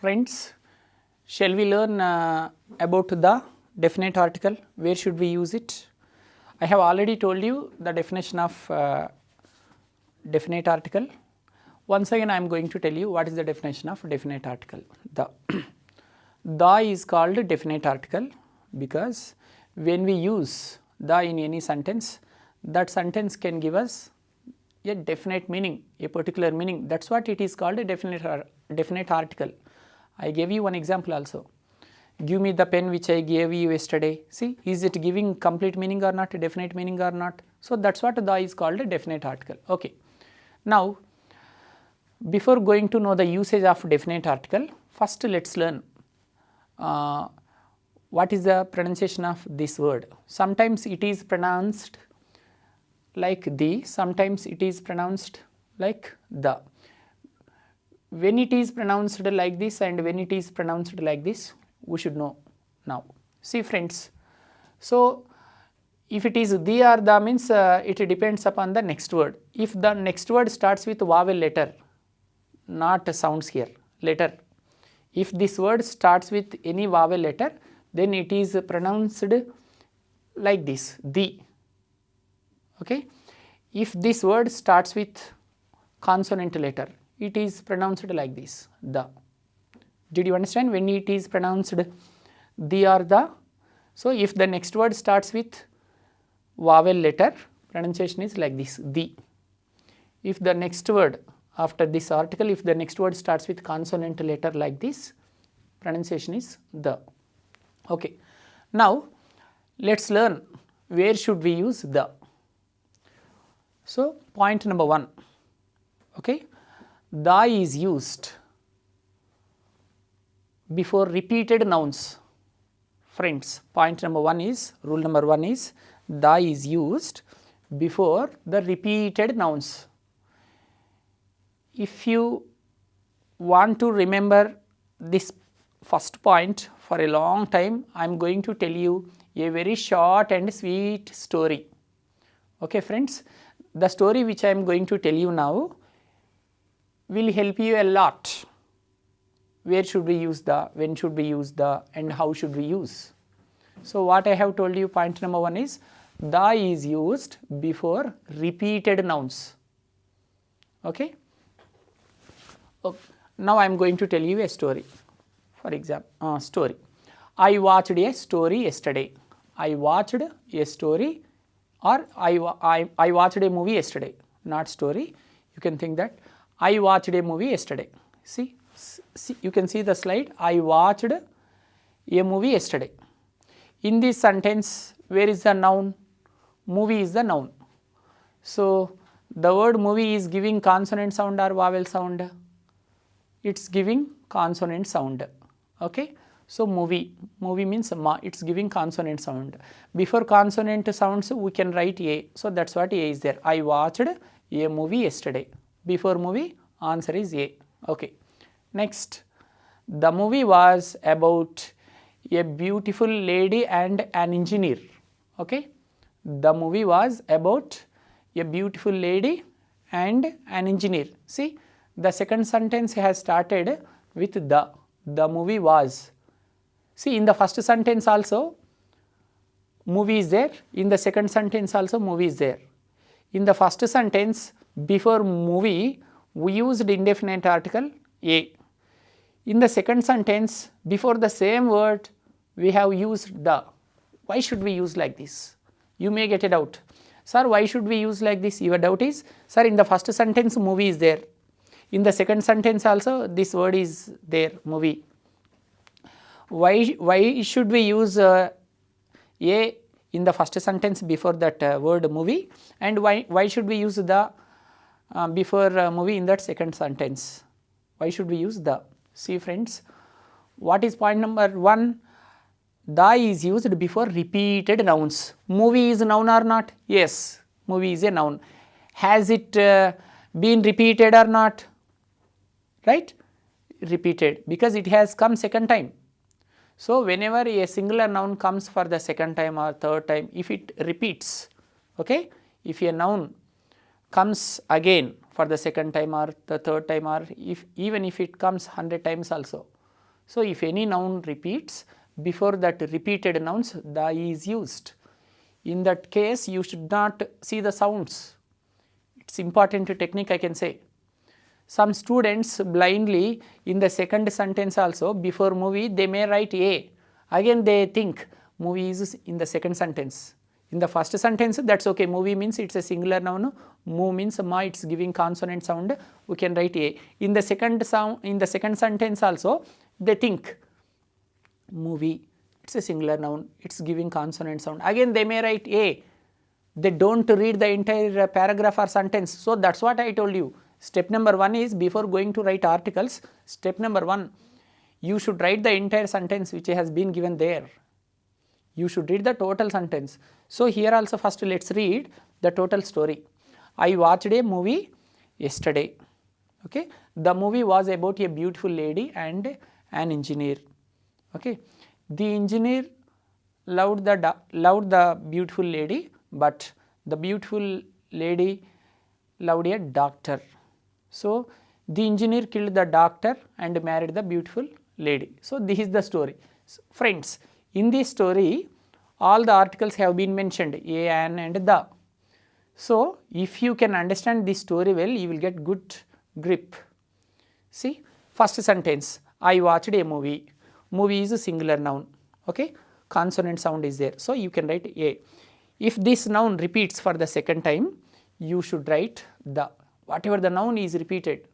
Friends, shall we learn about the definite article? Where should we use it? I have already told you the definition of definite article. Once again I am going to tell you what is the definition of definite article. The is called definite article because when we use the in any sentence, that sentence can give us a definite meaning, a particular meaning. That is what it is called a definite article. I gave you one example also. Give me the pen which I gave you yesterday. See, is it giving complete meaning or not, a definite meaning or not? So, that is what the is called a definite article. Okay. Now, before going to know the usage of definite article, first let us learn what is the pronunciation of this word. Sometimes it is pronounced like the, sometimes it is pronounced like the. When it is pronounced like this and when it is pronounced like this, we should know now. See friends, so if it is the or the means it depends upon the next word. If the next word starts with vowel letter, not sounds here, letter. If this word starts with any vowel letter, then it is pronounced like this, the. Okay. If this word starts with consonant letter, it is pronounced like this, the. Did you understand? When it is pronounced the or the, so if the next word starts with vowel letter, pronunciation is like this, the. If the next word after this article, if the next word starts with consonant letter like this, pronunciation is the. Okay. Now, let us learn where should we use the. So, point number 1, okay, the is used before repeated nouns. Friends, point number 1 is, rule number 1 is, the is used before the repeated nouns. If you want to remember this first point for a long time, I am going to tell you a very short and sweet story. Okay friends, the story which I am going to tell you now will help you a lot. Where should we use the, when should we use the, and how should we use. So, what I have told you, point number 1 is, the is used before repeated nouns. Okay. Now, I am going to tell you a story. For example, story. I watched a story yesterday. I watched a story, or I watched a movie yesterday, not story. You can think that I watched a movie yesterday. See, you can see the slide. I watched a movie yesterday. In this sentence, where is the noun? Movie is the noun. So, the word movie is giving consonant sound or vowel sound? It is giving consonant sound. Okay. So, movie means ma, it is giving consonant sound. Before consonant sounds, we can write a. So, that is what a is there. I watched a movie yesterday. Before movie, answer is a. Okay. Next, the movie was about a beautiful lady and an engineer. Okay. The movie was about a beautiful lady and an engineer. See, the second sentence has started with the. The movie was. See, in the first sentence also movie is there, in the second sentence also movie is there. In the first sentence, before movie, we used indefinite article a. In the second sentence, before the same word, we have used the. Why should we use like this? You may get a doubt. Sir, why should we use like this? Your doubt is, sir, in the first sentence movie is there. In the second sentence also this word is there, movie. Why should we use a in the first sentence before that word movie, and why should we use the before movie in that second sentence? Why should we use the? See friends, what is point number 1? The is used before repeated nouns. Movie is a noun or not? Yes, movie is a noun. Has it been repeated or not? Right? Repeated, because it has come second time. So, whenever a singular noun comes for the second time or third time, if it repeats, okay, if a noun comes again for the second time or the third time, or even if it comes 100 times also, So if any noun repeats, before that repeated nouns, the is used. In that case, you should not see the sounds. It's important technique, I can say. Some students blindly in the second sentence also, before movie, they may write A. Again they think movie is in the second sentence. In the first sentence, that's okay. Movie means it's a singular noun. Move means ma, it's giving consonant sound. We can write A. In the second sentence also, they think movie, it's a singular noun. It's giving consonant sound. Again, they may write A. They don't read the entire paragraph or sentence. So that's what I told you. Step number 1 is, before going to write articles, step number 1, you should write the entire sentence which has been given there. You should read the total sentence. So here also first let's read the total story. I watched a movie yesterday. Okay, the movie was about a beautiful lady and an engineer. Okay, the engineer loved the beautiful lady, but the beautiful lady loved a doctor. So the engineer killed the doctor and married the beautiful lady. So this is the story. So, friends, in this story, all the articles have been mentioned, a, an and the. So if you can understand this story well, you will get good grip. See, first sentence, I watched a movie. Movie is a singular noun. Okay, consonant sound is there. So you can write A. If this noun repeats for the second time, you should write the. Whatever the noun is repeated,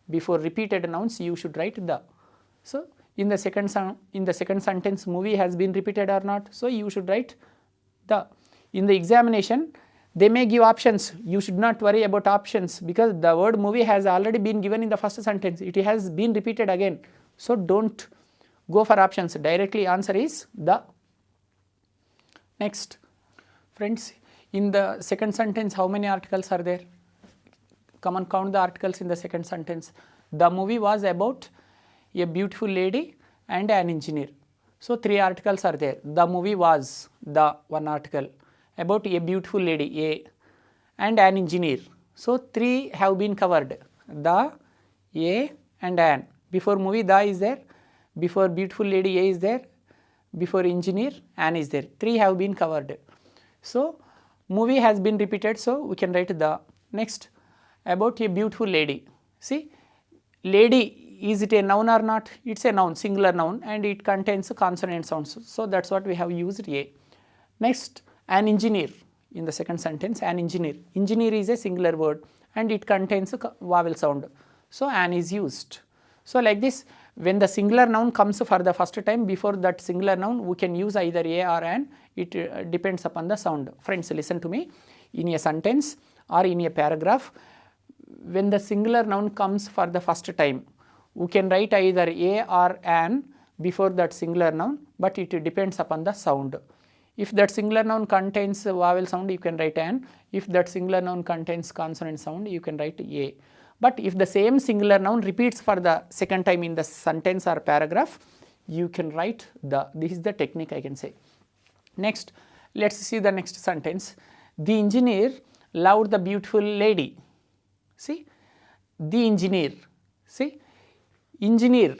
before repeated nouns, you should write the. So in the second sentence, movie has been repeated or not, so you should write the. In the examination, they may give options. You should not worry about options, because the word movie has already been given in the first sentence. It has been repeated again. So don't go for options. Directly answer is the. Next, friends, in the second sentence, how many articles are there? Come and count the articles in the second sentence. The movie was about a beautiful lady and an engineer. So 3 articles are there. The movie was the one article. About a beautiful lady, A, and an engineer. So 3 have been covered. The, A and an. Before movie, the is there. Before beautiful lady, A is there. Before engineer, an is there. 3 have been covered. So movie has been repeated, so we can write the. Next, about a beautiful lady. See, lady, is it a noun or not? It's a noun, singular noun, and it contains consonant sounds. So that's what we have used A. Next, an engineer. In the second sentence, an engineer. Engineer is a singular word and it contains a vowel sound. So an is used. So like this, when the singular noun comes for the first time, before that singular noun, we can use either A or an. It depends upon the sound. Friends, listen to me. In a sentence or in a paragraph, when the singular noun comes for the first time, we can write either A or an before that singular noun, but it depends upon the sound. If that singular noun contains vowel sound, you can write an. If that singular noun contains consonant sound, you can write A. But if the same singular noun repeats for the second time in the sentence or paragraph, you can write the. This is the technique, I can say. Next, let's see the next sentence. The engineer loved the beautiful lady. See, the engineer. See, engineer.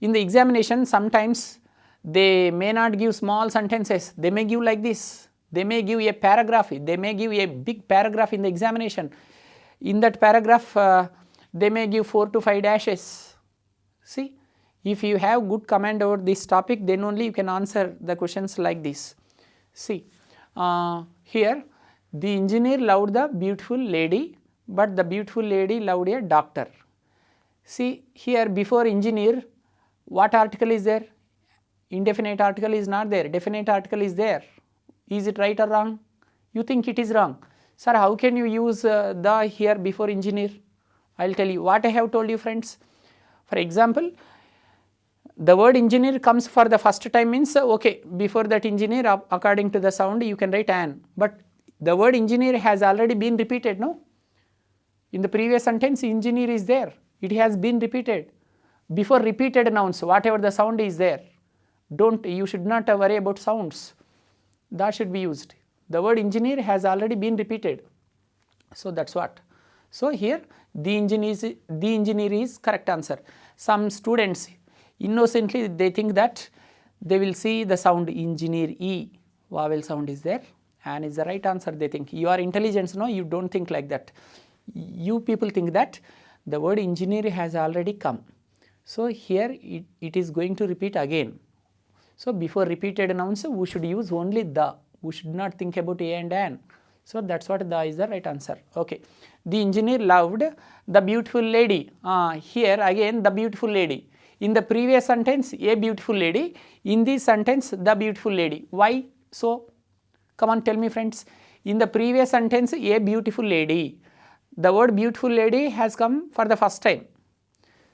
In the examination, sometimes they may not give small sentences. They may give like this. They may give a paragraph. They may give a big paragraph in the examination. In that paragraph, they may give 4 to 5 dashes. See, if you have good command over this topic, then only you can answer the questions like this. See, here, the engineer loved the beautiful lady, but the beautiful lady loved a doctor. See, here before engineer, what article is there? Indefinite article is not there. Definite article is there. Is it right or wrong? You think it is wrong. Sir, how can you use the here before engineer? I will tell you what I have told you, friends. For example, the word engineer comes for the first time means, okay, before that engineer, according to the sound, you can write an. But the word engineer has already been repeated, no? In the previous sentence, engineer is there. It has been repeated. Before repeated nouns, whatever the sound is there, you should not worry about sounds. That should be used. The word engineer has already been repeated. So that's what. So here, the engineer is correct answer. Some students, innocently they think that they will see the sound engineer E, vowel sound is there, and is the right answer they think. You are intelligent, no, you don't think like that. You people think that the word engineer has already come. So here it is going to repeat again. So before repeated nouns we should use only the, we should not think about a and an. So that's what the is the right answer. Okay. The engineer loved the beautiful lady. Here again the beautiful lady. In the previous sentence a beautiful lady, in this sentence the beautiful lady. Why so? Come on, tell me friends. In the previous sentence a beautiful lady, the word beautiful lady has come for the first time.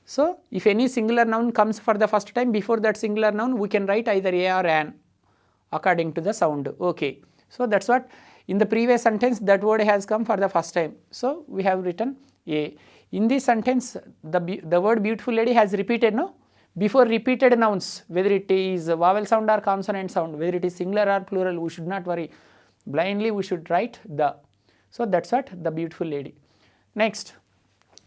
So if any singular noun comes for the first time, before that singular noun we can write either a or an according to the sound. Okay. So that's what in the previous sentence that word has come for the first time. So we have written a. In this sentence the word beautiful lady has repeated, no? Before repeated nouns, whether it is vowel sound or consonant sound, whether it is singular or plural, we should not worry. Blindly we should write the. So that's what the beautiful lady. Next,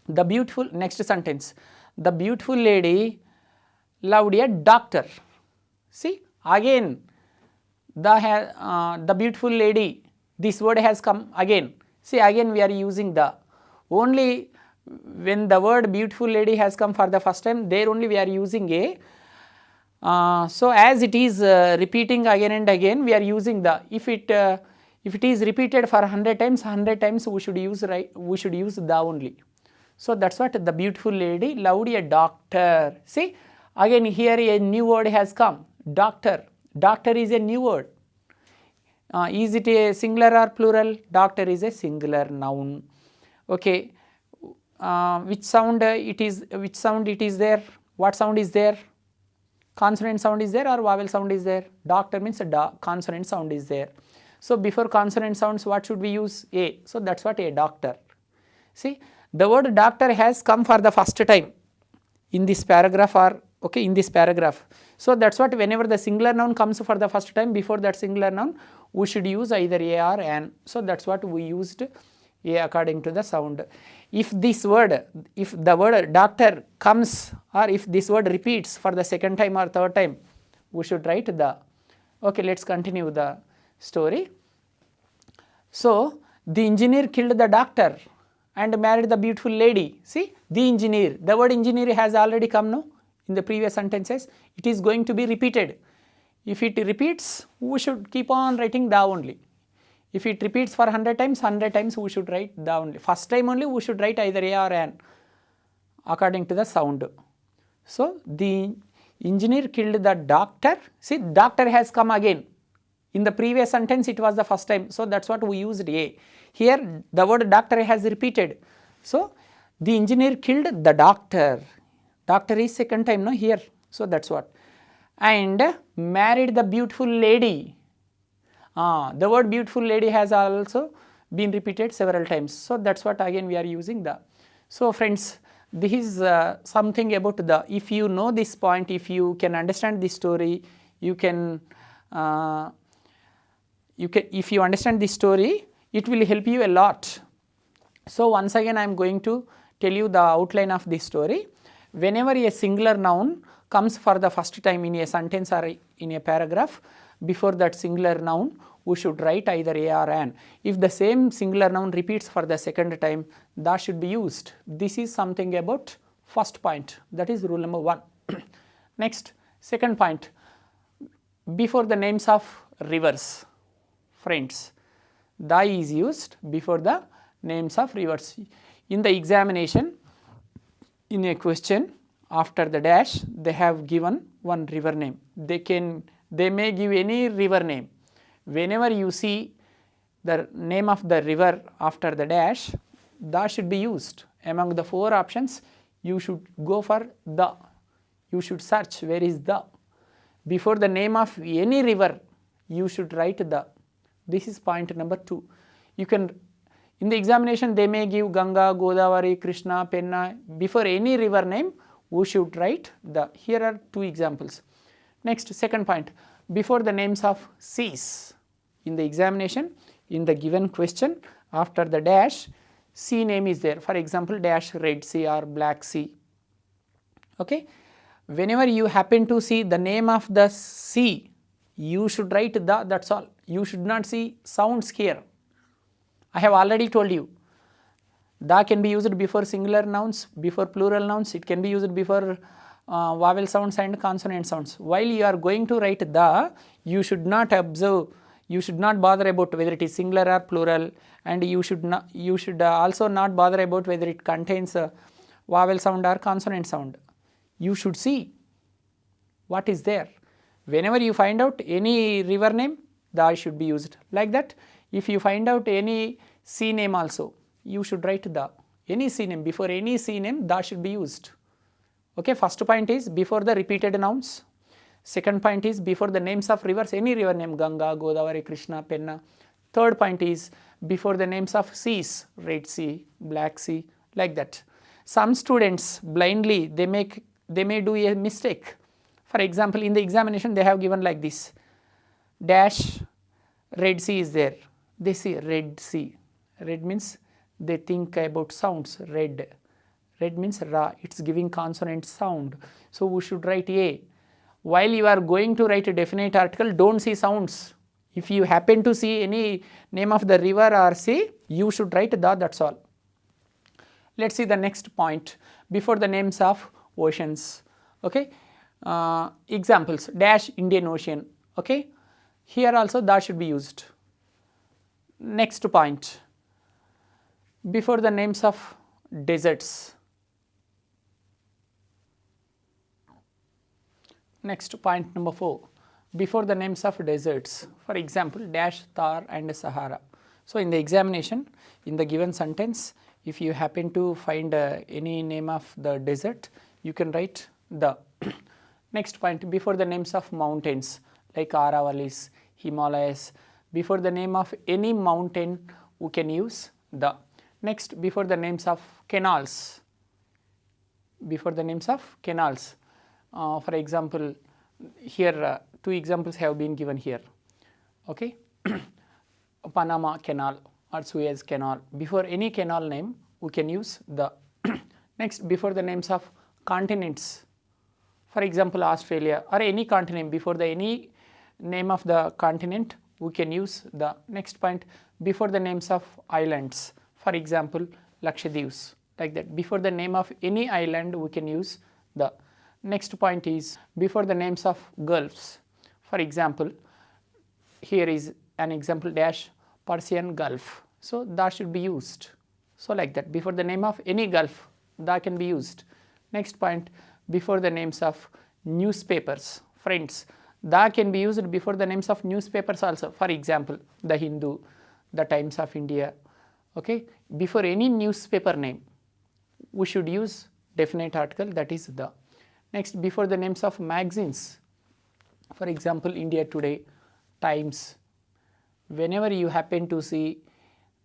the beautiful, next sentence. The beautiful lady loved a doctor. See, again the beautiful lady, this word has come again. See, again we are using the. Only when the word beautiful lady has come for the first time, there only we are using a. So as it is repeating again and again, we are using the. If it is repeated for 100 times we should use the only. So that's what the beautiful lady loved a doctor. See, again here a new word has come, doctor. Doctor is a new word. Is it a singular or plural? Doctor is a singular noun. Okay. Which sound it is? Which sound it is there? What sound is there? Consonant sound is there or vowel sound is there? Doctor means consonant sound is there. So before consonant sounds what should we use? A. So that's what a doctor. See, the word doctor has come for the first time in this paragraph or okay in this paragraph. So that's what whenever the singular noun comes for the first time, before that singular noun we should use either a or an. So that's what we used a according to the sound. If this word, if the word doctor comes or if this word repeats for the second time or third time, we should write the. Okay, let's continue the story. So the engineer killed the doctor and married the beautiful lady. See, the engineer, the word engineer has already come, no? In the previous sentences, it is going to be repeated. If it repeats, we should keep on writing the only. If it repeats for 100 times we should write the only. First time only we should write either a or an according to the sound. So the engineer killed the doctor. See, doctor has come again. In the previous sentence it was the first time. So that's what we used a. Here the word doctor has repeated. So the engineer killed the doctor. Doctor is second time, no, here. So that's what. And married the beautiful lady. The word beautiful lady has also been repeated several times. So that's what again we are using the. So friends, this is something about the. If you know this point, if you can understand this story, you can. If you understand this story, it will help you a lot. So once again I am going to tell you the outline of this story. Whenever a singular noun comes for the first time in a sentence or in a paragraph, before that singular noun we should write either a or an. If the same singular noun repeats for the second time, that should be used. This is something about first point, that is rule number 1. Next, second point, before the names of rivers. Friends, the is used before the names of rivers. In the examination, in a question, after the dash, they have given one river name. They may give any river name. Whenever you see the name of the river after the dash, the should be used. Among the 4 options, you should go for the. You should search where is the. Before the name of any river, you should write the. This is point number 2. You can, in the examination, they may give Ganga, Godavari, Krishna, Penna. Before any river name, we should write the. Here are 2 examples. Next, second point, before the names of seas. In the examination, in the given question, after the dash, sea name is there. For example, dash Red Sea or Black Sea. Okay. Whenever you happen to see the name of the sea, you should write the, that's all. You should not see sounds here. I have already told you. The can be used before singular nouns, before plural nouns. It can be used before vowel sounds and consonant sounds. While you are going to write the, you should not observe, you should not bother about whether it is singular or plural, and you should also not bother about whether it contains a vowel sound or consonant sound. You should see what is there. Whenever you find out any river name, the should be used. Like that, if you find out any sea name also, you should write the. Any sea name, before any sea name, the should be used. Okay, first point is before the repeated nouns. Second point is before the names of rivers, any river name, Ganga, Godavari, Krishna, Penna. Third point is before the names of seas, Red Sea, Black Sea, like that. Some students blindly, they may do a mistake. For example, in the examination they have given like this, dash, Red Sea is there. They see Red Sea. Red means they think about sounds. Red means ra, it's giving consonant sound. So we should write a. While you are going to write a definite article, don't see sounds. If you happen to see any name of the river or sea, you should write the, that's all. Let's see the next point, before the names of oceans. Okay, examples, dash Indian Ocean. Okay, here also that should be used. Next point, before the names of deserts. Next point number 4, before the names of deserts. For example, dash Thar and Sahara. So in the examination, in the given sentence, if you happen to find any name of the desert, you can write the. Next point, before the names of mountains like Aravalis, Himalayas. Before the name of any mountain, we can use the. Next, before the names of canals. Before the names of canals. For example, here 2 examples have been given here. Okay, Panama Canal or Suez Canal. Before any canal name, we can use the. Next, before the names of continents. For example, Australia or any continent, before the any name of the continent, we can use the. Next point, before the names of islands. For example, Lakshadweeps, like that. Before the name of any island, we can use the. Next point is before the names of gulfs. For example, here is an example, dash Persian Gulf. So that should be used. So like that, before the name of any gulf, that can be used. Next point, before the names of newspapers. Friends, that can be used before the names of newspapers also. For example, the Hindu, the Times of India. Okay, before any newspaper name, we should use definite article, that is the. Next, before the names of magazines. For example, India Today, Times. Whenever you happen to see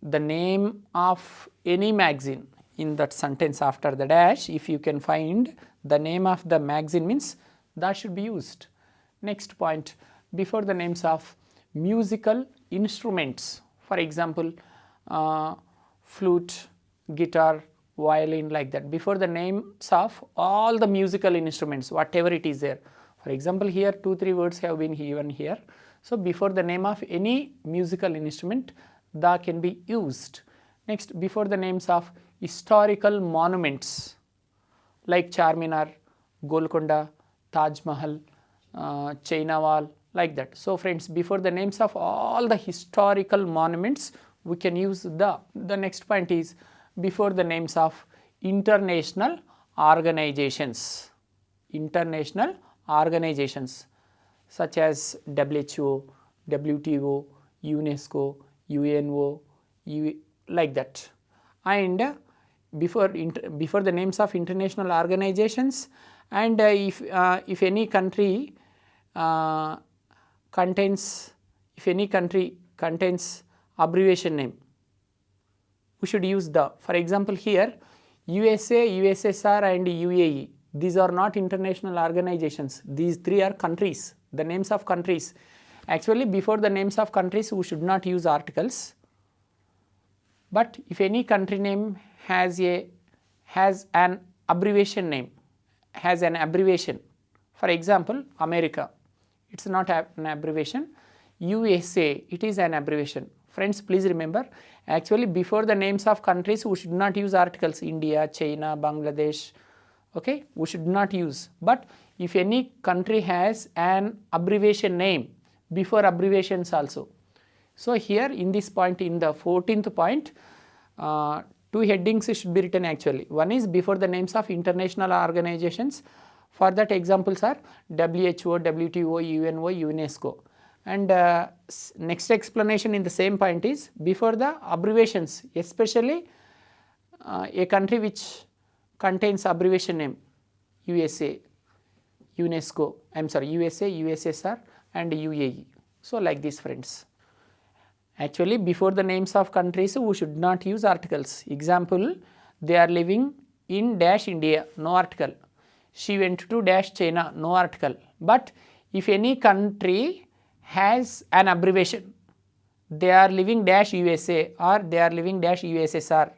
the name of any magazine in that sentence after the dash, if you can find the name of the magazine, means that should be used. Next point, before the names of musical instruments. For example, flute, guitar, violin, like that. Before the names of all the musical instruments, whatever it is there. For example, here 2-3 words have been given here. So before the name of any musical instrument, that can be used. Next, before the names of historical monuments like Charminar, Golconda, Taj Mahal, China Wall, like that. So friends, before the names of all the historical monuments, we can use the. The next point is before the names of international organizations. International organizations such as WHO, WTO, UNESCO, UNO, like that. And before the names of international organizations, and if any country contains abbreviation name, we should use the. For example, here USA, USSR and UAE, these are not international organizations. These 3 are countries, the names of countries. Actually, before the names of countries, we should not use articles. But if any country name has an abbreviation name, has an abbreviation, For example, America, it's not an abbreviation. USA, it is an abbreviation. Friends, please remember, actually before the names of countries, we should not use articles. India, China, Bangladesh, okay, we should not use. But if any country has an abbreviation name, before abbreviations also. So here in this point, in the 14th point, two headings should be written actually. One is before the names of international organizations. For that examples are WHO, WTO, UNO, UNESCO. And next explanation in the same point is before the abbreviations, especially a country which contains abbreviation name, USA, UNESCO, USA, USSR and UAE. So like this, friends. Actually before the names of countries, we should not use articles. Example, they are living in dash India, no article. She went to dash China, no article. But if any country has an abbreviation, they are living dash USA or they are living dash USSR,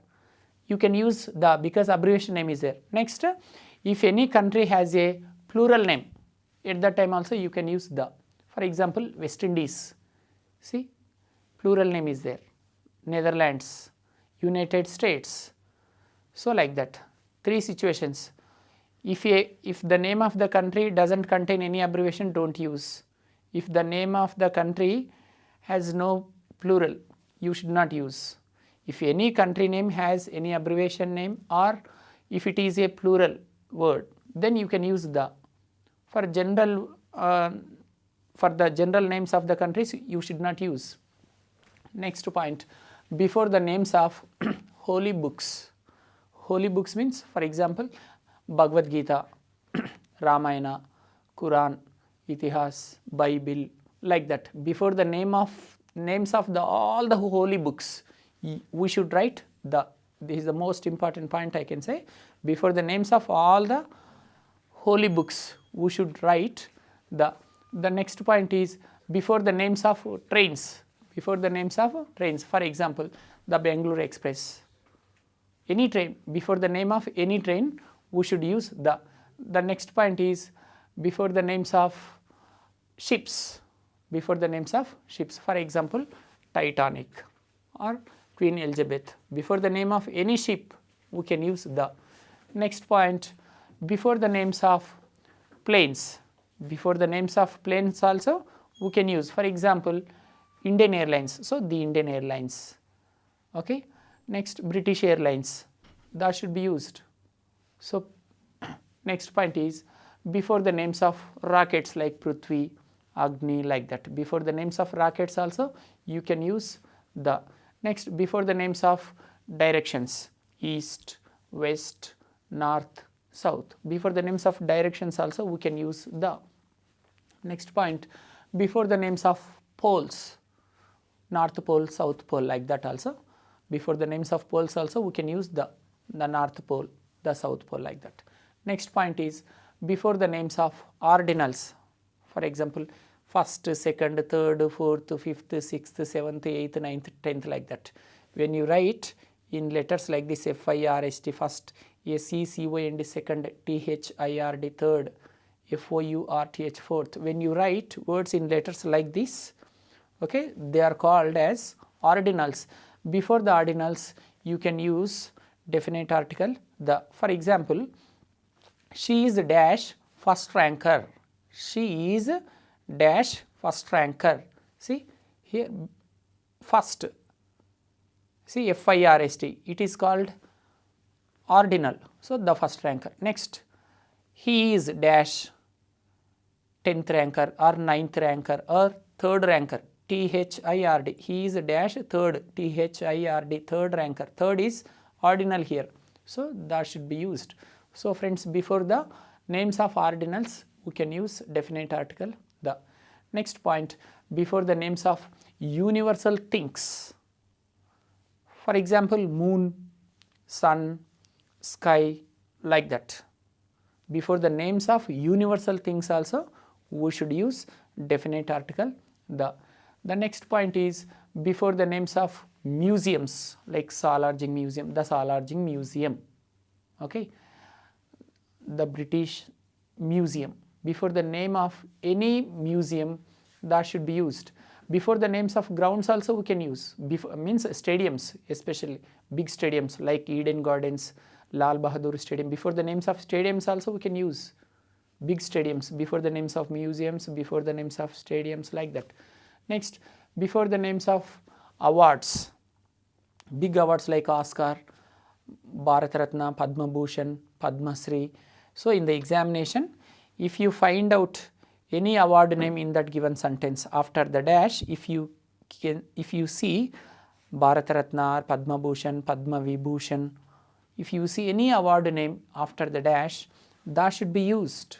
you can use the, because abbreviation name is there. Next, if any country has a plural name, at that time also you can use the. For example, West Indies, see, plural name is there. Netherlands, United States. So like that, three situations. If the name of the country doesn't contain any abbreviation, don't use. If the name of the country has no plural, you should not use. If any country name has any abbreviation name or if it is a plural word, then you can use the. For general, for the general names of the countries, you should not use. Next point, before the names of holy books. Holy books means, for example, Bhagavad-Gita, Ramayana, Quran, Itihas, Bible, like that. Before the names of all the holy books, we should write the. This is the most important point I can say. Before the names of all the holy books, we should write the. The next point is before the names of trains. Before the names of trains, for example, the Bangalore Express. Any train, before the name of any train, we should use the. The next point is before the names of ships. Before the names of ships, for example, Titanic or Queen Elizabeth. Before the name of any ship, we can use the. Next point, before the names of planes. Before the names of planes also, we can use, for example, Indian Airlines. So the Indian Airlines. Okay. Next, British Airlines. That should be used. So next point is before the names of rockets like Prithvi, Agni, like that. Before the names of rockets also, you can use the. Next, before the names of directions, east, west, north, south. Before the names of directions also, we can use the. Next point, before the names of poles, North Pole, South Pole, like that also. Before the names of poles also, we can use the North Pole, the South Pole, like that. Next point is before the names of ordinals. For example, first, second, third, fourth, fifth, sixth, seventh, eighth, ninth, 10th, like that. When you write in letters like this, FIRST first, SECOND second, THIRD third, FOURTH fourth. When you write words in letters like this, okay, they are called as ordinals. Before the ordinals, you can use definite article the. For example, she is dash first ranker. She is dash first ranker. See here, first. See, FIRST. It is called ordinal. So the first ranker. Next, he is dash 10th ranker or 9th ranker or 3rd ranker. THIRD. He is dash 3rd. THIRD. 3rd ranker. 3rd is ordinal here. So that should be used. So friends, before the names of ordinals, we can use definite article the. Next point, before the names of universal things. For example, moon, sun, sky, like that. Before the names of universal things also, we should use definite article the. The next point is before the names of museums like Salarjung Museum, the Salarjung Museum, okay, the British Museum, Before the name of any museum, that should be used. Before the names of grounds also we can use. Before means stadiums, especially big stadiums like Eden Gardens, Lal Bahadur Stadium. Before the names of stadiums also we can use big stadiums. Before the names of museums, before the names of stadiums, like that. Next, before the names of awards, big awards like Oscar, Bharat Ratna, Padma Bhushan, Padma Shri. So in the examination, if you find out any award name in that given sentence, after the dash, if you see Bharat Ratna or Padma Bhushan, Padma Vibhushan, if you see any award name after the dash, that should be used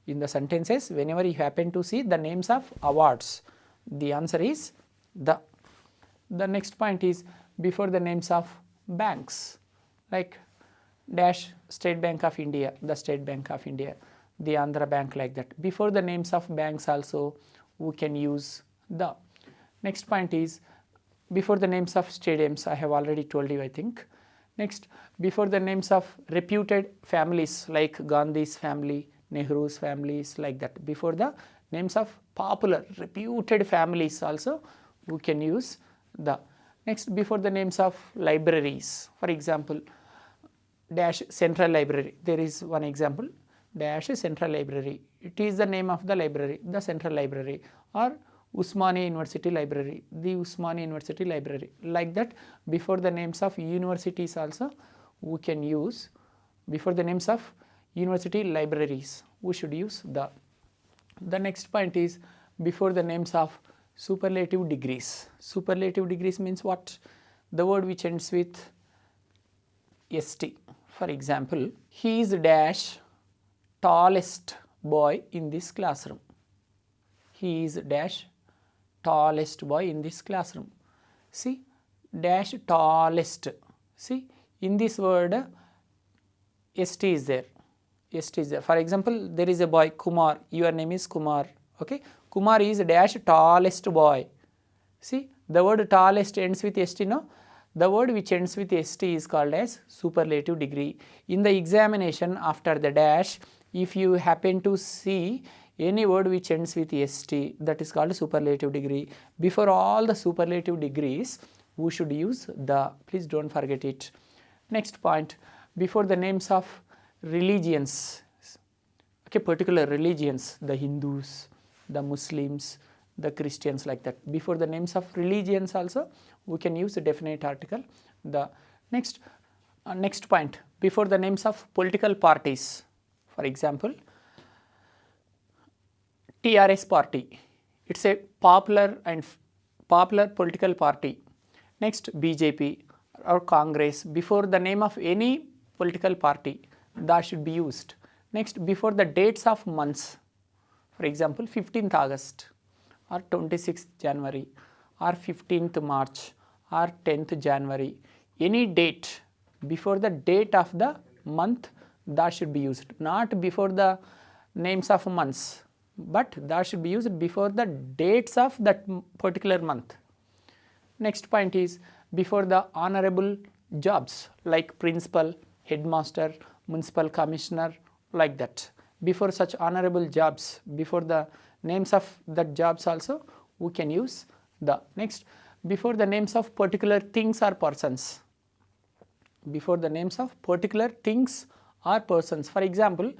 in the sentences whenever you happen to see the names of awards. The answer is the. The next point is before the names of banks, like dash State Bank of India, the State Bank of India, the Andhra Bank, like that. Before the names of banks also we can use the. Next point is before the names of stadiums, I have already told you, I think. Next, before the names of reputed families like Gandhi's family, Nehru's families, like that. Before the names of popular reputed families also we can use the. Next, before the names of libraries, for example, dash Central Library, there is one example, dash Central Library, it is the name of the library, the Central Library, or Usmania University Library, the Usmania University Library, like that. Before the names of universities also we can use, before the names of university libraries we should use the. The next point is before the names of superlative degrees. Superlative degrees means what? The word which ends with st. For example, he is dash tallest boy in this classroom. He is dash tallest boy in this classroom. See, dash tallest. See, in this word st is there. St is there. For example, there is a boy Kumar. Your name is Kumar. Okay, Kumar is dash tallest boy. See, the word tallest ends with st, no? The word which ends with st is called as superlative degree. In the examination, after the dash, if you happen to see any word which ends with st, that is called superlative degree. Before all the superlative degrees, we should use the. Please don't forget it. Next point, before the names of religions, okay, particular religions, the Hindus, the Muslims, the Christians, like that. Before the names of religions also we can use a definite article the. Next, next point, before the names of political parties, for example, TRS party, it's a popular political party. Next, BJP or Congress, before the name of any political party, that should be used. Next, before the dates of months, for example, 15th August or 26th January or 15th March or 10th January, any date before the date of the month, that should be used. Not before the names of months, but that should be used before the dates of that particular month. Next point is before the honorable jobs like principal, headmaster, municipal commissioner, like that. Before such honorable jobs, before the names of that jobs also we can use the. Next, before the names of particular things or persons, before the names of particular things or persons. For example,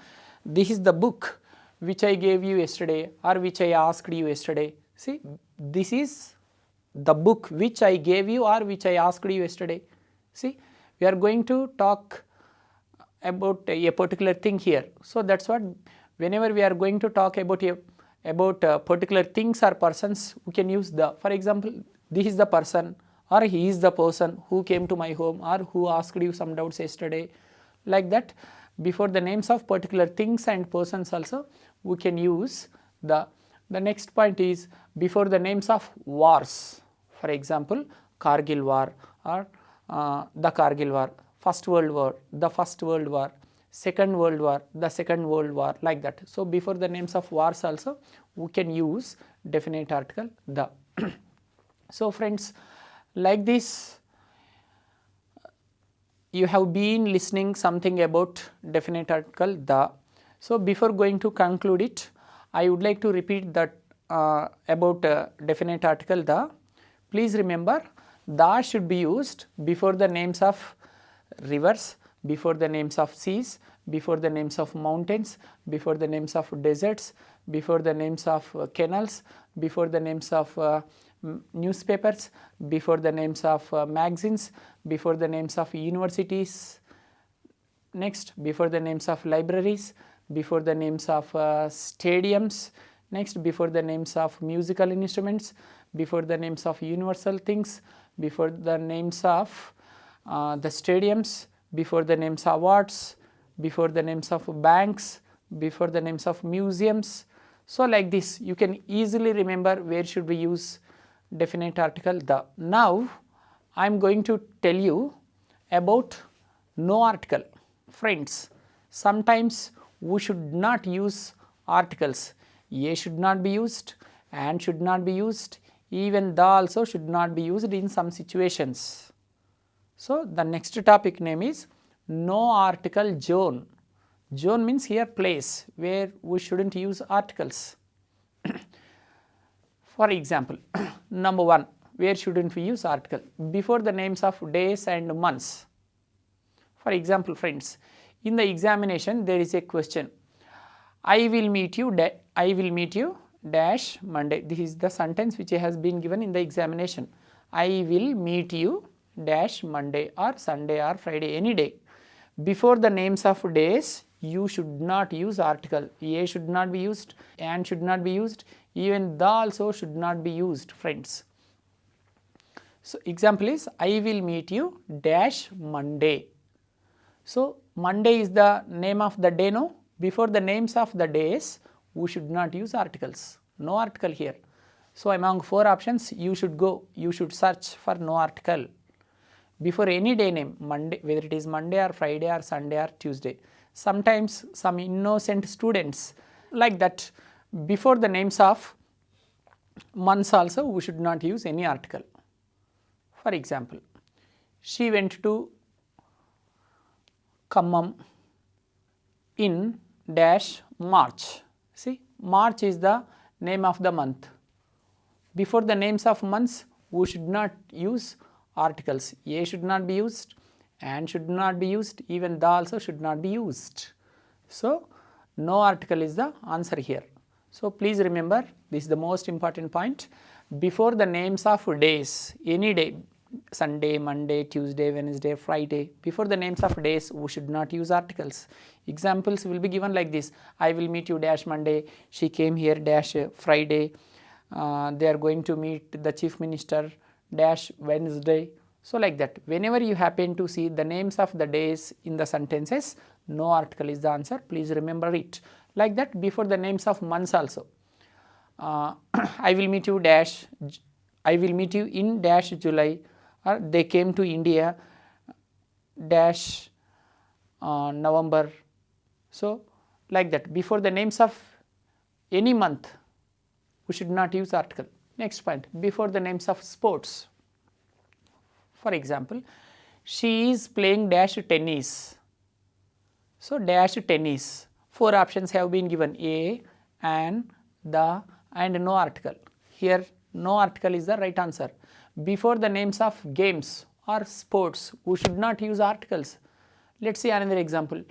this is the book which I gave you yesterday or which I asked you yesterday. See, this is the book which I gave you or which I asked you yesterday. See, we are going to talk about a particular thing here. So that's what, whenever we are going to talk about particular things or persons, we can use the. For example, this is the person or he is the person who came to my home or who asked you some doubts yesterday, like that. Before the names of particular things and persons also we can use the. The next point is before the names of wars. For example, Kargil War or the Kargil War, First World War, the First World War, Second World War, the Second World War, like that. So before the names of wars also we can use definite article the. So friends, like this you have been listening something about definite article the. So before going to conclude it, I would like to repeat that about definite article the. Please remember, the should be used before the names of rivers, before the names of seas, before the names of mountains, before the names of deserts, before the names of canals, before the names of newspapers, before the names of magazines, before the names of universities, next before the names of libraries, before the names of stadiums, next before the names of musical instruments, before the names of universal things, before the names of the stadiums, before the names of awards, before the names of banks, before the names of museums. So like this you can easily remember where should we use definite article the. Now I am going to tell you about no article. Friends, sometimes we should not use articles. A should not be used, and should not be used, even the also should not be used in some situations. So the next topic name is no article zone. Zone means here place where we shouldn't use articles. For example, number 1, where shouldn't we use article? Before the names of days and months. For example, friends, in the examination there is a question, I will meet you dash Monday. This is the sentence which has been given in the examination. I will meet you dash Monday or Sunday or Friday, any day. Before the names of days you should not use article. A should not be used, and should not be used, even the also should not be used, friends. So example is I will meet you dash Monday. So Monday is the name of the day, no? Before the names of the days we should not use articles. No article here. So among 4 options you should search for no article. Before any day name, Monday, whether it is Monday or Friday or Sunday or Tuesday. Sometimes some innocent students like that, before the names of months also we should not use any article. For example, she went to Khammam in dash March. See, March is the name of the month. Before the names of months we should not use articles. A should not be used, and should not be used, even the also should not be used. So no article is the answer here. So please remember, this is the most important point. Before the names of days, any day, Sunday, Monday, Tuesday, Wednesday, Friday, before the names of days we should not use articles. Examples will be given like this, I will meet you dash Monday, she came here dash Friday, they are going to meet the chief minister dash Wednesday. So like that, whenever you happen to see the names of the days in the sentences, no article is the answer. Please remember it. Like that, before the names of months also, I will meet you dash, I will meet you in dash July, or they came to India dash November. So like that, before the names of any month we should not use article. Next point, before the names of sports. For example, she is playing dash tennis. So dash tennis. 4 options have been given, A, and the, and no article. Here no article is the right answer. Before the names of games or sports we should not use articles. Let's see another example.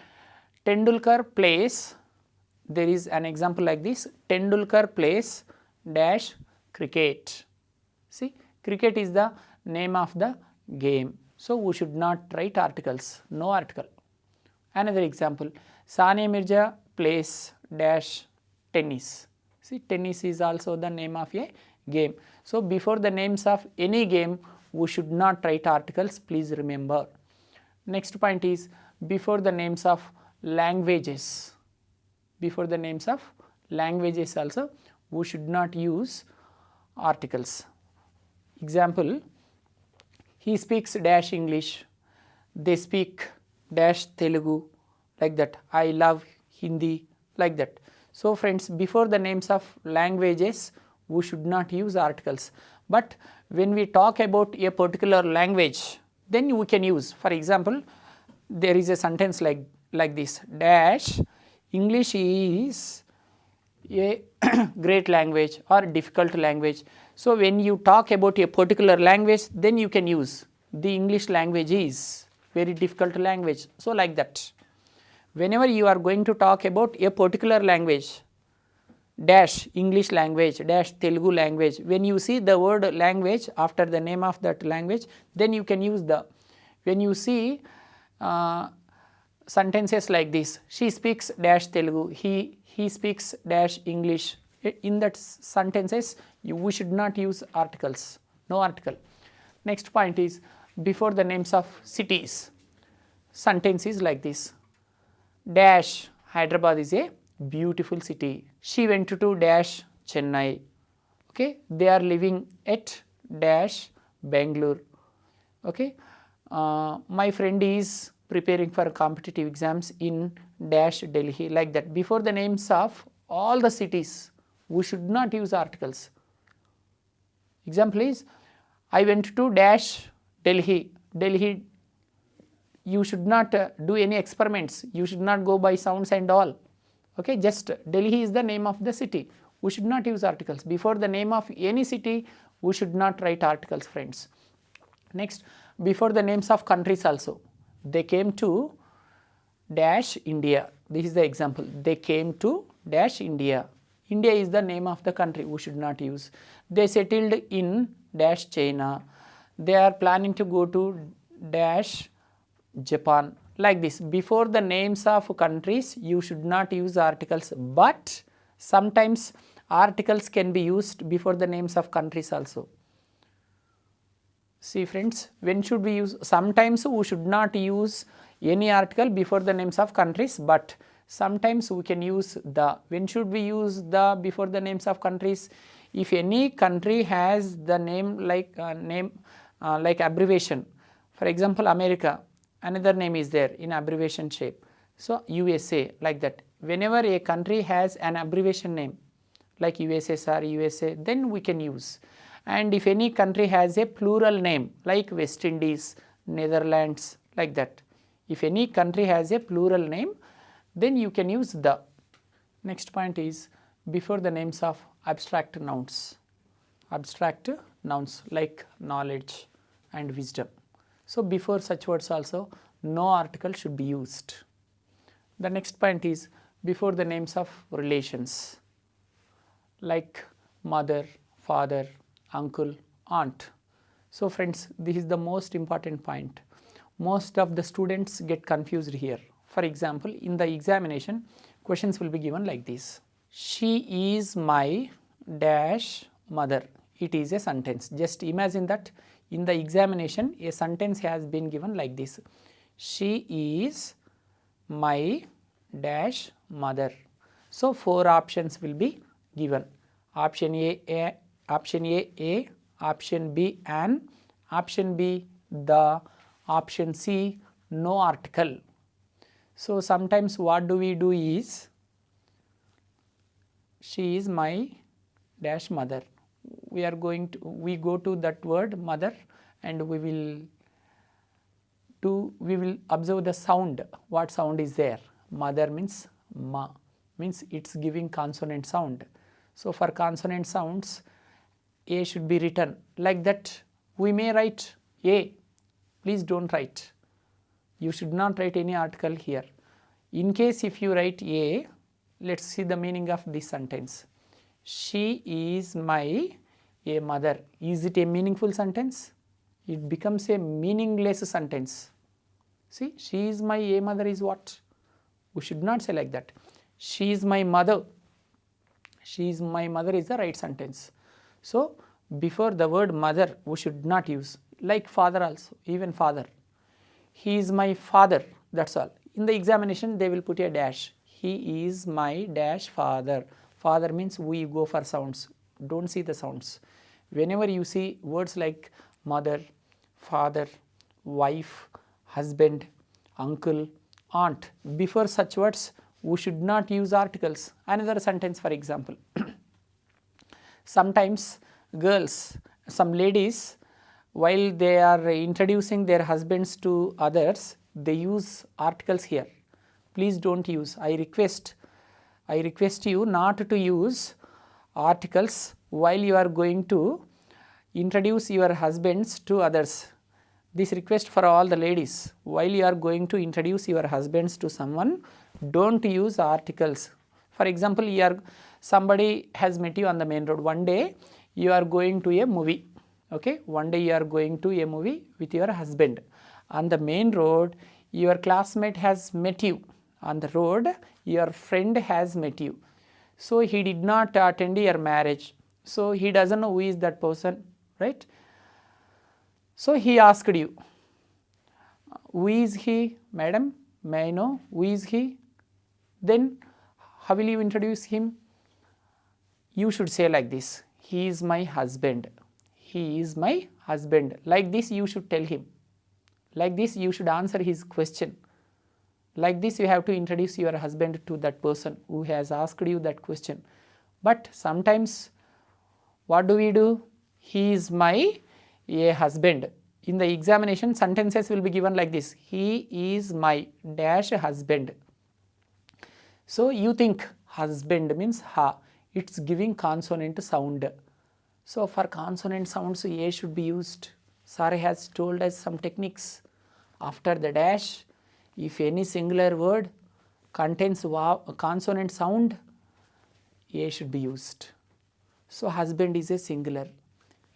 Tendulkar plays, there is an example like this, Tendulkar plays dash cricket. See, cricket is the name of the game. So we should not write articles, no article. Another example, Sania Mirza plays dash tennis. See, tennis is also the name of a game. So before the names of any game we should not write articles, please remember. Next point is before the names of languages. Before the names of languages also we should not use articles. Example, he speaks dash English, they speak dash Telugu, like that. I love Hindi, like that. So friends, before the names of languages we should not use articles. But when we talk about a particular language, then we can use. For example, there is a sentence like this, dash English is a great language or difficult language. So, when you talk about a particular language, then you can use the English language is very difficult language. So, like that. Whenever you are going to talk about a particular language, dash English language, dash Telugu language, when you see the word language after the name of that language, then you can use the, when you see sentences like this, she speaks dash Telugu, he speaks dash English, in that sentences we should not use articles, no article. Next point is before the names of cities, sentence is like this, dash Hyderabad is a beautiful city, she went to dash Chennai, okay, they are living at dash Bangalore, okay, my friend is preparing for competitive exams in dash Delhi, like that. Before the names of all the cities we should not use articles. Example is, I went to dash Delhi, Delhi, you should not do any experiments, you should not go by sounds and all, okay, just Delhi is the name of the city, we should not use articles. Before the name of any city we should not write articles, friends. Next, before the names of countries also, they came to dash India, this is the example, they came to dash India, India is the name of the country, we should not use. They settled in dash China, they are planning to go to dash Japan, like this. Before the names of countries you should not use articles, but sometimes articles can be used before the names of countries also. See friends, when should we use, sometimes we should not use any article before the names of countries, but sometimes we can use the. When should we use the before the names of countries? If any country has the name like abbreviation, for example America, another name is there in abbreviation shape, so USA, like that. Whenever a country has an abbreviation name like USSR, USA, then we can use. And if any country has a plural name like West Indies, Netherlands, like that, if any country has a plural name, then you can use the. Next point is before the names of abstract nouns like knowledge and wisdom. So, before such words also no article should be used. The next point is before the names of relations like mother, father, uncle, aunt. So, friends, this is the most important point. Most of the students get confused here. For example, in the examination, questions will be given like this. She is my dash mother. It is a sentence. Just imagine that in the examination, a sentence has been given like this. She is my dash mother. So, 4 options will be given. Option A, option A, option B, an, option B, the, option C, no article. So, sometimes what do we do is, she is my dash mother. We go to that word mother and we will observe the sound. What sound is there? Mother means ma, means it's giving consonant sound. So, for consonant sounds, A should be written like that. We may write A, please don't write. You should not write any article here. In case if you write A, let's see the meaning of this sentence. She is my a mother. Is it a meaningful sentence? It becomes a meaningless sentence. See, she is my a mother is what? We should not say like that. She is my mother. She is my mother is the right sentence. So, before the word mother, we should not use. Like father also, even father. He is my father, that's all. In the examination, they will put a dash. He is my dash father. Father means we go for sounds. Don't see the sounds. Whenever you see words like mother, father, wife, husband, uncle, aunt, before such words, we should not use articles. Another sentence, for example. Sometimes girls, some ladies, while they are introducing their husbands to others, they use articles here. Please don't use. I request I request you not to use articles while you are going to introduce your husbands to others. This request for all the ladies, while you are going to introduce your husbands to someone, don't use articles. For example, somebody has met you on the main road. One day you are going to a movie. Okay, one day you are going to a movie with your husband. On the main road, your classmate has met you. On the road, your friend has met you. So he did not attend your marriage. So he doesn't know who is that person, right? So he asked you, who is he, madam? May I know who is he? Then how will you introduce him? You should say like this, he is my husband. He is my husband. Like this you should tell him. Like this you should answer his question. Like this you have to introduce your husband to that person who has asked you that question. But sometimes what do? He is my husband. In the examination, sentences will be given like this. He is my dash husband. So you think husband means ha. It's giving consonant sound. So for consonant sounds, a should be used. Sir has told us some techniques. After the dash, if any singular word contains consonant sound, a should be used. So husband is a singular.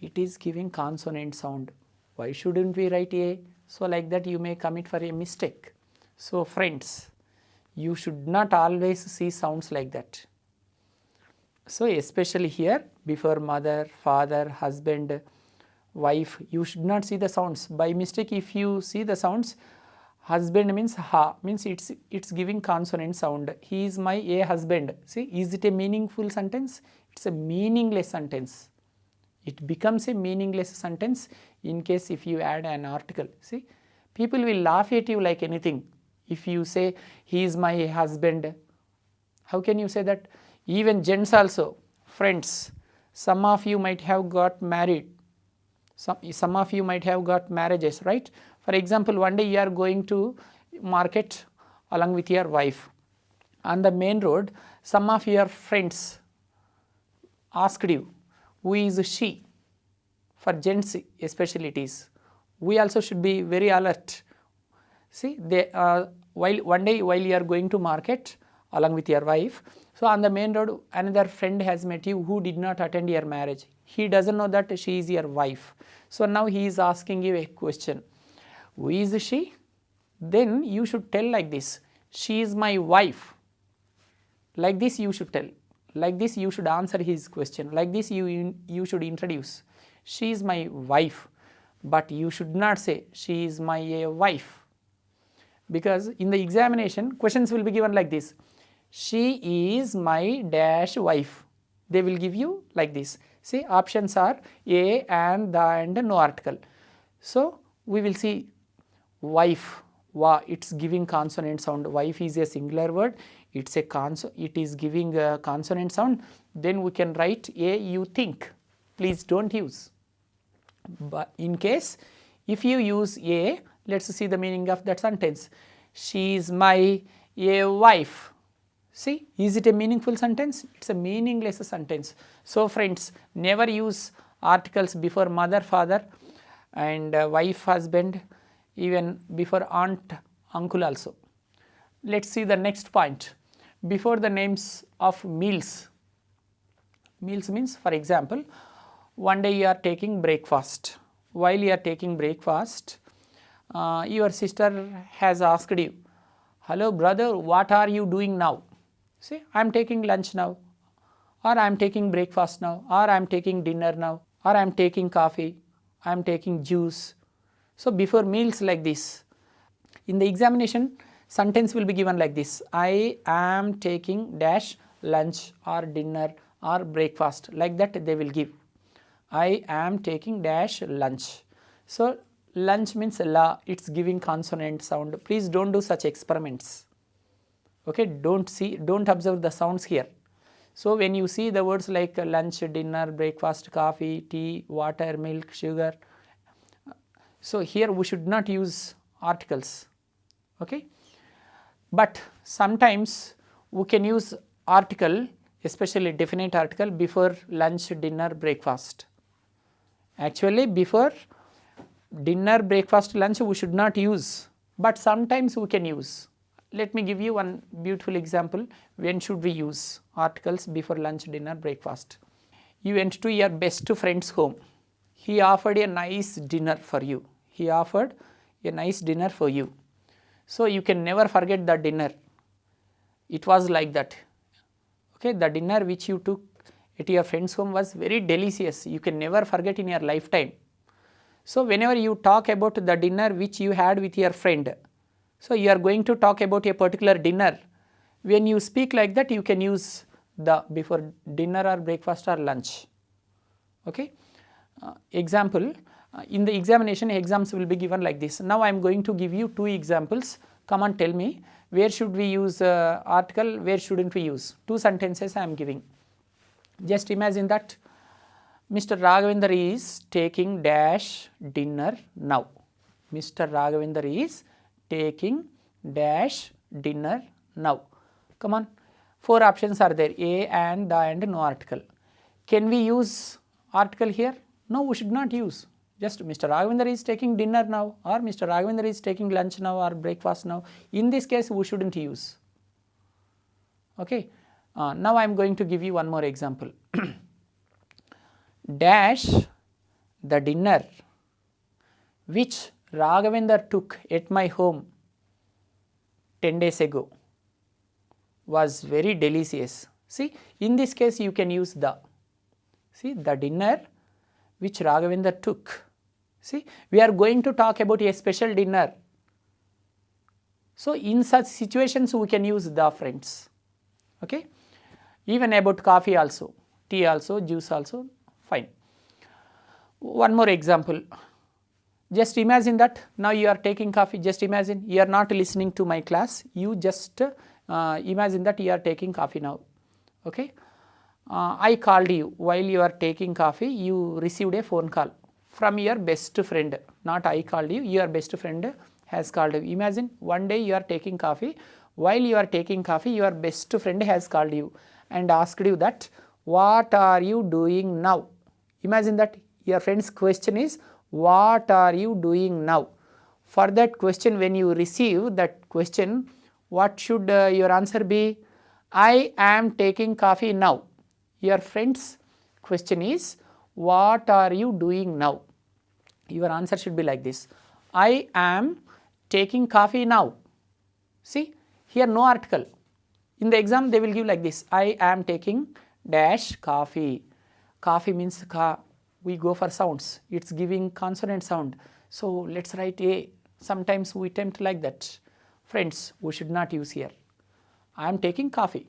It is giving consonant sound. Why shouldn't we write a? So like that you may commit for a mistake. So friends, you should not always see sounds like that. So especially here, before mother, father, husband, wife, you should not see the sounds. By mistake, if you see the sounds, husband means ha, means it's giving consonant sound. He is my husband. See, is it a meaningful sentence? It's a meaningless sentence. It becomes a meaningless sentence in case if you add an article. See, people will laugh at you like anything. If you say, he is my husband, how can you say that? Even gents also, friends, some of you might have got married. Some of you might have got marriages, right? For example, one day you are going to market along with your wife. On the main road, some of your friends asked you, who is she? For gents especially it is. We also should be very alert. See, one day while you are going to market along with your wife, so on the main road another friend has met you who did not attend your marriage. He doesn't know that she is your wife. So now he is asking you a question. Who is she? Then you should tell like this, she is my wife. Like this you should tell. Like this you should answer his question. Like this you should introduce. She is my wife. But you should not say, she is my wife. Because in the examination, questions will be given like this. She is my dash wife. They will give you like this. See, options are a and the and no article. So we will see wife. Wa, it's giving consonant sound. Wife is a singular word. It is giving a consonant sound. Then we can write a you think. Please don't use. But in case if you use a, let's see the meaning of that sentence. She is my wife. See, is it a meaningful sentence? It's a meaningless sentence. So friends, never use articles before mother, father and wife, husband, even before aunt, uncle also. Let's see the next point. Before the names of meals. Meals means, for example, one day you are taking breakfast. While you are taking breakfast, your sister has asked you, hello brother, what are you doing now? See, I am taking lunch now, or I am taking breakfast now, or I am taking dinner now, or I am taking coffee, I am taking juice. So before meals like this, in the examination, sentence will be given like this. I am taking dash lunch or dinner or breakfast. Like that they will give. I am taking dash lunch. So lunch means la, it's giving consonant sound. Please don't do such experiments. Okay, don't observe the sounds here. So when you see the words like lunch, dinner, breakfast, coffee, tea, water, milk, sugar, so here we should not use articles. Okay, but sometimes we can use article, especially definite article, before lunch, dinner, breakfast. Actually before dinner, breakfast, lunch we should not use, but sometimes we can use. Let me give you one beautiful example. When should we use articles before lunch, dinner, breakfast? You went to your best friend's home. He offered a nice dinner for you. He offered a nice dinner for you. So you can never forget the dinner. It was like that. Okay, the dinner which you took at your friend's home was very delicious. You can never forget in your lifetime. So whenever you talk about the dinner which you had with your friend, so you are going to talk about a particular dinner. When you speak like that, you can use the before dinner or breakfast or lunch. Okay. Example, in the examination, exams will be given like this. Now I am going to give you two examples. Come on, tell me, where should we use article, where shouldn't we use? Two sentences I am giving. Just imagine that Mr. Raghavendra is taking dash dinner now. Mr. Raghavendra is taking dash dinner now. Come on, four options are there, a and the and no article. Can we use article here? No, we should not use. Just Mr. Raghavendra is taking dinner now, or Mr. Raghavendra is taking lunch now or breakfast now. In this case we shouldn't use. Okay. Now I am going to give you one more example. Dash the dinner which Raghavendra took at my home 10 days ago was very delicious. See, in this case you can use the. See, the dinner which Raghavendra took. See, we are going to talk about a special dinner. So in such situations we can use the, friends. Okay. Even about coffee also, tea also, juice also, fine. One more example. Just imagine that now you are taking coffee. Just imagine you are not listening to my class. You just imagine that you are taking coffee now. Okay. I called you while you are taking coffee. You received a phone call from your best friend. Not I called you. Your best friend has called you. Imagine one day you are taking coffee. While you are taking coffee, your best friend has called you and asked you that, what are you doing now? Imagine that your friend's question is, what are you doing now? For that question, when you receive that question, what should your answer be? I am taking coffee now. Your friend's question is, what are you doing now? Your answer should be like this, I am taking coffee now. See, here no article. In the exam they will give like this, I am taking dash coffee. Coffee means ka. We go for sounds. It's giving consonant sound. So let's write a. Sometimes we attempt like that. Friends, we should not use here. I am taking coffee.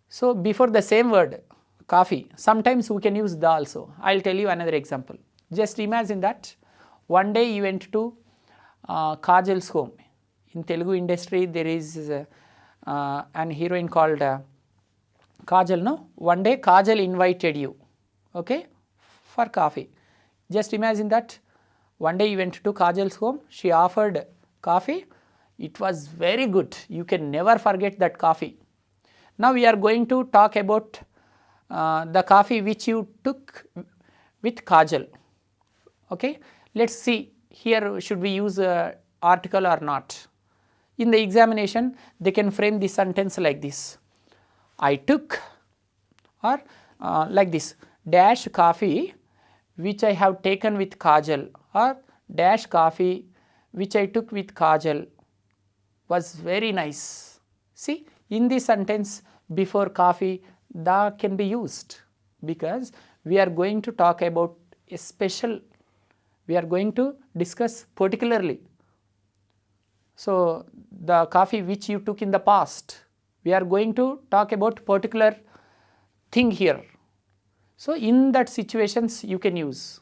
So before the same word, coffee, sometimes we can use the also. I will tell you another example. Just imagine that one day you went to Kajal's home. In Telugu industry, there is an heroine called Kajal. No, one day Kajal invited you, okay, for coffee. Just imagine that one day you went to Kajal's home. She offered coffee. It was very good. You can never forget that coffee. Now we are going to talk about the coffee which you took with Kajal. Okay, let's see here should we use article or not. In the examination, they can frame the sentence like this, I took, or like this, dash coffee which I have taken with Kajal, or dash coffee which I took with Kajal was very nice. See, in this sentence before coffee, the can be used because we are going to talk about a special, we are going to discuss particularly. So the coffee which you took in the past, we are going to talk about particular thing here. So in that situations you can use.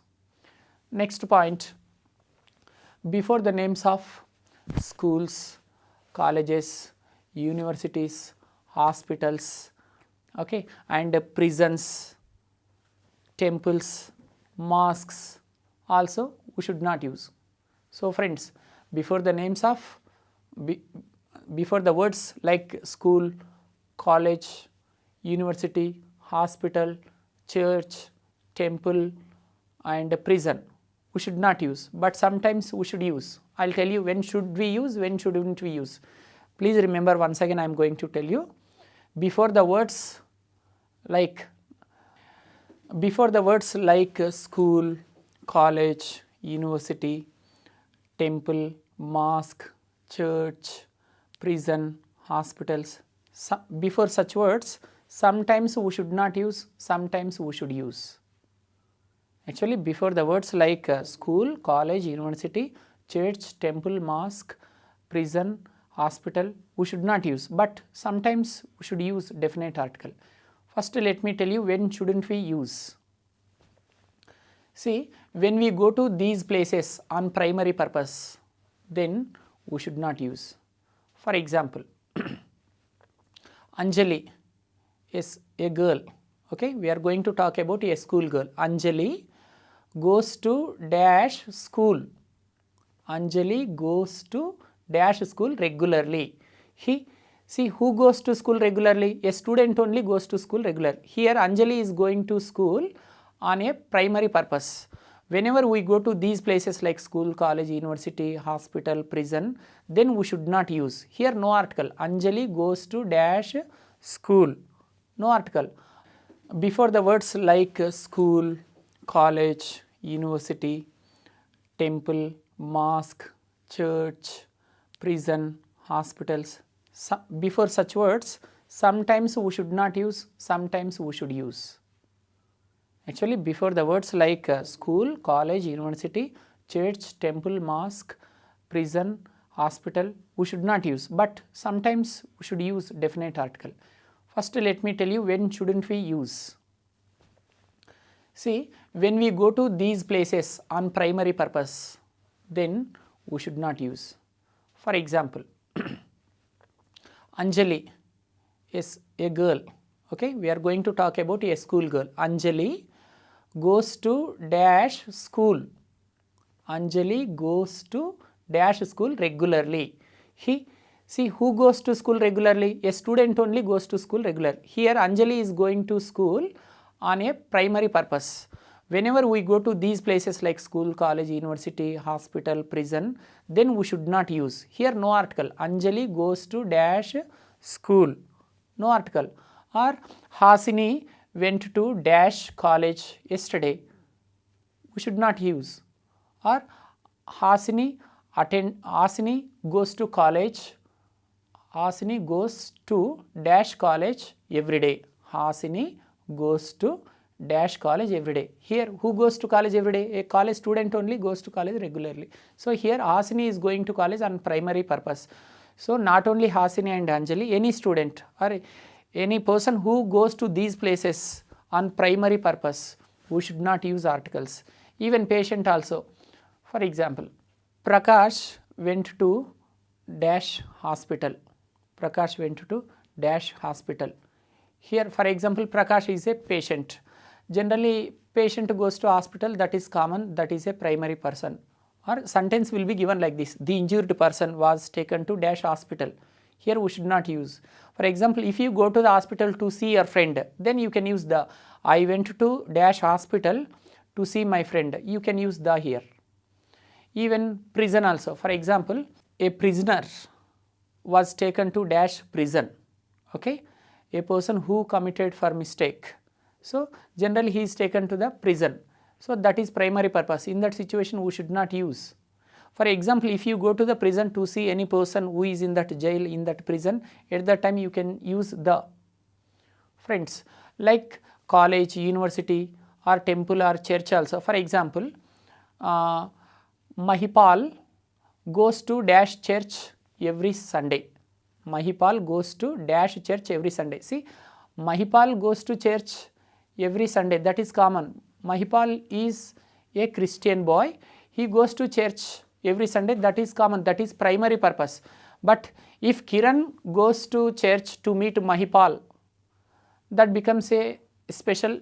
Next point, before the names of schools, colleges, universities, hospitals, okay, and prisons, temples, mosques also we should not use. So friends, before the names of, before the words like school, college, university, hospital, church, temple and prison. We should not use, but sometimes we should use. I will tell you when should we use, when shouldn't we use. Please remember, once again I am going to tell you, before the words like school, college, university, temple, mosque, church, prison, hospitals, before such words sometimes we should not use, sometimes we should use. Actually before the words like school, college, university, church, temple, mosque, prison, hospital, we should not use, but sometimes we should use definite article. First let me tell you when shouldn't we use. See, when we go to these places on primary purpose, then we should not use. For example, Anjali is a girl, okay, we are going to talk about a school girl. Anjali goes to dash school. Anjali goes to dash school regularly. See, who goes to school regularly? A student only goes to school regularly. Here Anjali is going to school on a primary purpose. Whenever we go to these places like school, college, university, hospital, prison, then we should not use. Here no article. Anjali goes to dash school. No article. Before the words like school, college, university, temple, mosque, church, prison, hospitals, before such words sometimes we should not use, sometimes we should use. Actually before the words like school, college, university, church, temple, mosque, prison, hospital, we should not use, but sometimes we should use definite article. First let me tell you when shouldn't we use. See, when we go to these places on primary purpose, then we should not use. For example, Anjali is a girl, okay, we are going to talk about a school girl. Anjali goes to dash school. Anjali goes to dash school regularly. See, who goes to school regularly? A student only goes to school regularly. Here Anjali is going to school on a primary purpose. Whenever we go to these places like school, college, university, hospital, prison, then we should not use. Here no article. Anjali goes to dash school. No article. Or Hasini went to dash college yesterday. We should not use. Or Hasini goes to college. Hasini goes to dash college every day. Hasini goes to dash college every day. Here who goes to college every day? A college student only goes to college regularly. So here Hasini is going to college on primary purpose. So not only Hasini and Anjali, any student or any person who goes to these places on primary purpose, we should not use articles. Even patient also. For example, Prakash went to dash hospital. Prakash went to dash hospital. Here for example, Prakash is a patient. Generally patient goes to hospital, that is common, that is a primary person. Or sentence will be given like this: the injured person was taken to dash hospital. Here we should not use. For example, if you go to the hospital to see your friend, then you can use the. I went to dash hospital to see my friend. You can use the here. Even prison also. For example, a prisoner was taken to dash prison. Okay, a person who committed for mistake. So generally he is taken to the prison. So that is primary purpose. In that situation we should not use. For example, if you go to the prison to see any person who is in that jail, in that prison, at that time you can use the. Friends, like college, university or temple or church also. For example, Mahipal goes to dash church every Sunday. Mahipal goes to dash church every Sunday. See, Mahipal goes to church every Sunday, that is common. Mahipal is a Christian boy, he goes to church every Sunday, that is common, that is primary purpose. But if Kiran goes to church to meet Mahipal, that becomes a special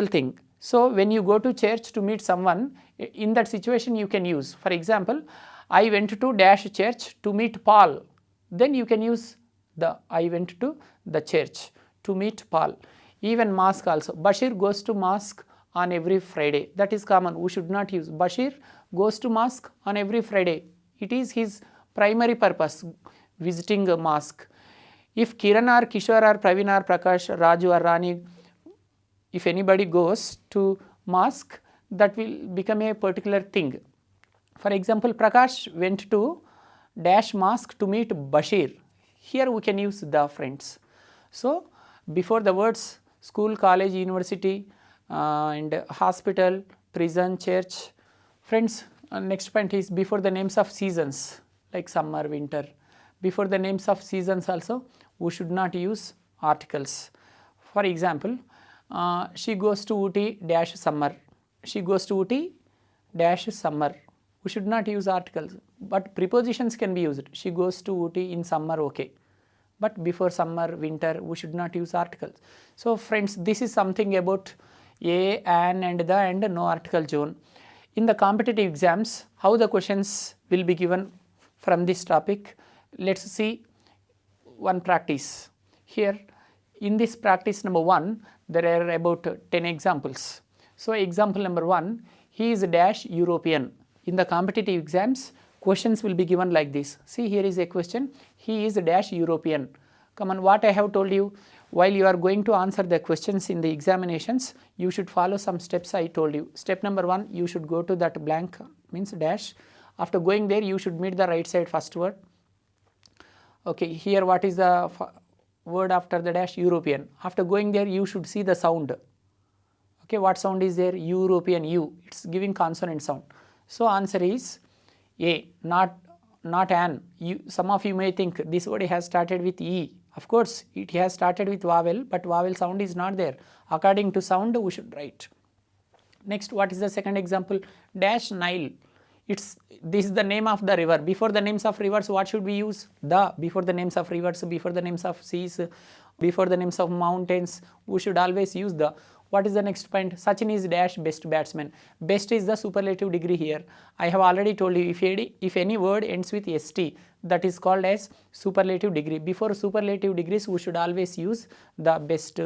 thing. So when you go to church to meet someone, in that situation you can use. For example, I went to dash church to meet Paul, then you can use I went to the church to meet Paul. Even mosque also. Bashir goes to mosque on every Friday. That is common. We should not use. Bashir goes to mosque on every Friday. It is his primary purpose, visiting a mosque. If Kiran or Kishore or Praveen or Prakash, Raju or Rani, if anybody goes to mosque, that will become a particular thing. For example, Prakash went to dash mosque to meet Bashir. Here we can use the, friends. So, before the words school, college, university and hospital, prison, church, friends, next point is before the names of seasons like summer, winter. Before the names of seasons also, we should not use articles. For example, she goes to Ooty dash summer. She goes to Ooty dash summer. We should not use articles, but prepositions can be used. She goes to Ooty in summer, okay. But before summer, winter, we should not use articles. So friends, this is something about a, an and the and no article zone. In the competitive exams, how the questions will be given from this topic. Let's see one practice. Here in this practice number 1, there are about 10 examples. So example number 1, he is dash European. In the competitive exams, questions will be given like this. See, here is a question, he is dash European. Come on, what I have told you, while you are going to answer the questions in the examinations, you should follow some steps I told you. Step number 1, you should go to that blank, means dash. After going there, you should meet the right side first word. Okay, here what is the word after the dash? European. After going there, you should see the sound. Okay, what sound is there? European, U. It's giving consonant sound. So answer is A, not an. Some of you may think this word has started with E. Of course, it has started with vowel, but vowel sound is not there. According to sound, we should write. Next, what is the second example? Dash Nile. This is the name of the river. Before the names of rivers, what should we use? The. Before the names of rivers, before the names of seas, before the names of mountains, we should always use the. What is the next point? Sachin is dash best batsman. Best is the superlative degree here. I have already told you, if any word ends with st, that is called as superlative degree. Before superlative degrees, we should always use the best,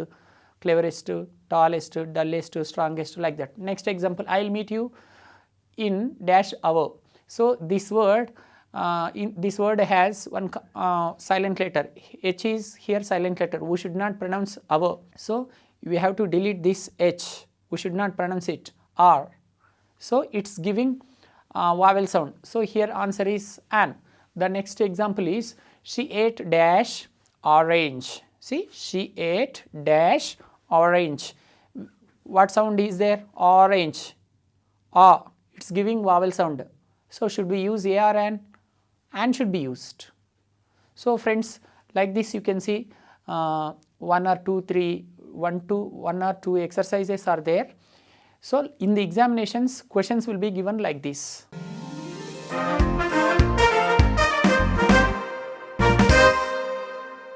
cleverest, tallest, dullest, strongest, like that. Next example, I will meet you in dash hour. So this word, this word has one silent letter. H is here silent letter. We should not pronounce hour. So we have to delete this H. We should not pronounce it R. So it's giving vowel sound. So here answer is an. The next example is she ate dash orange. See, she ate dash orange. What sound is there? Orange. It's giving vowel sound. So should we use A or an? An should be used. So friends, like this you can see 1 or 2 exercises are there. So in the examinations, questions will be given like this.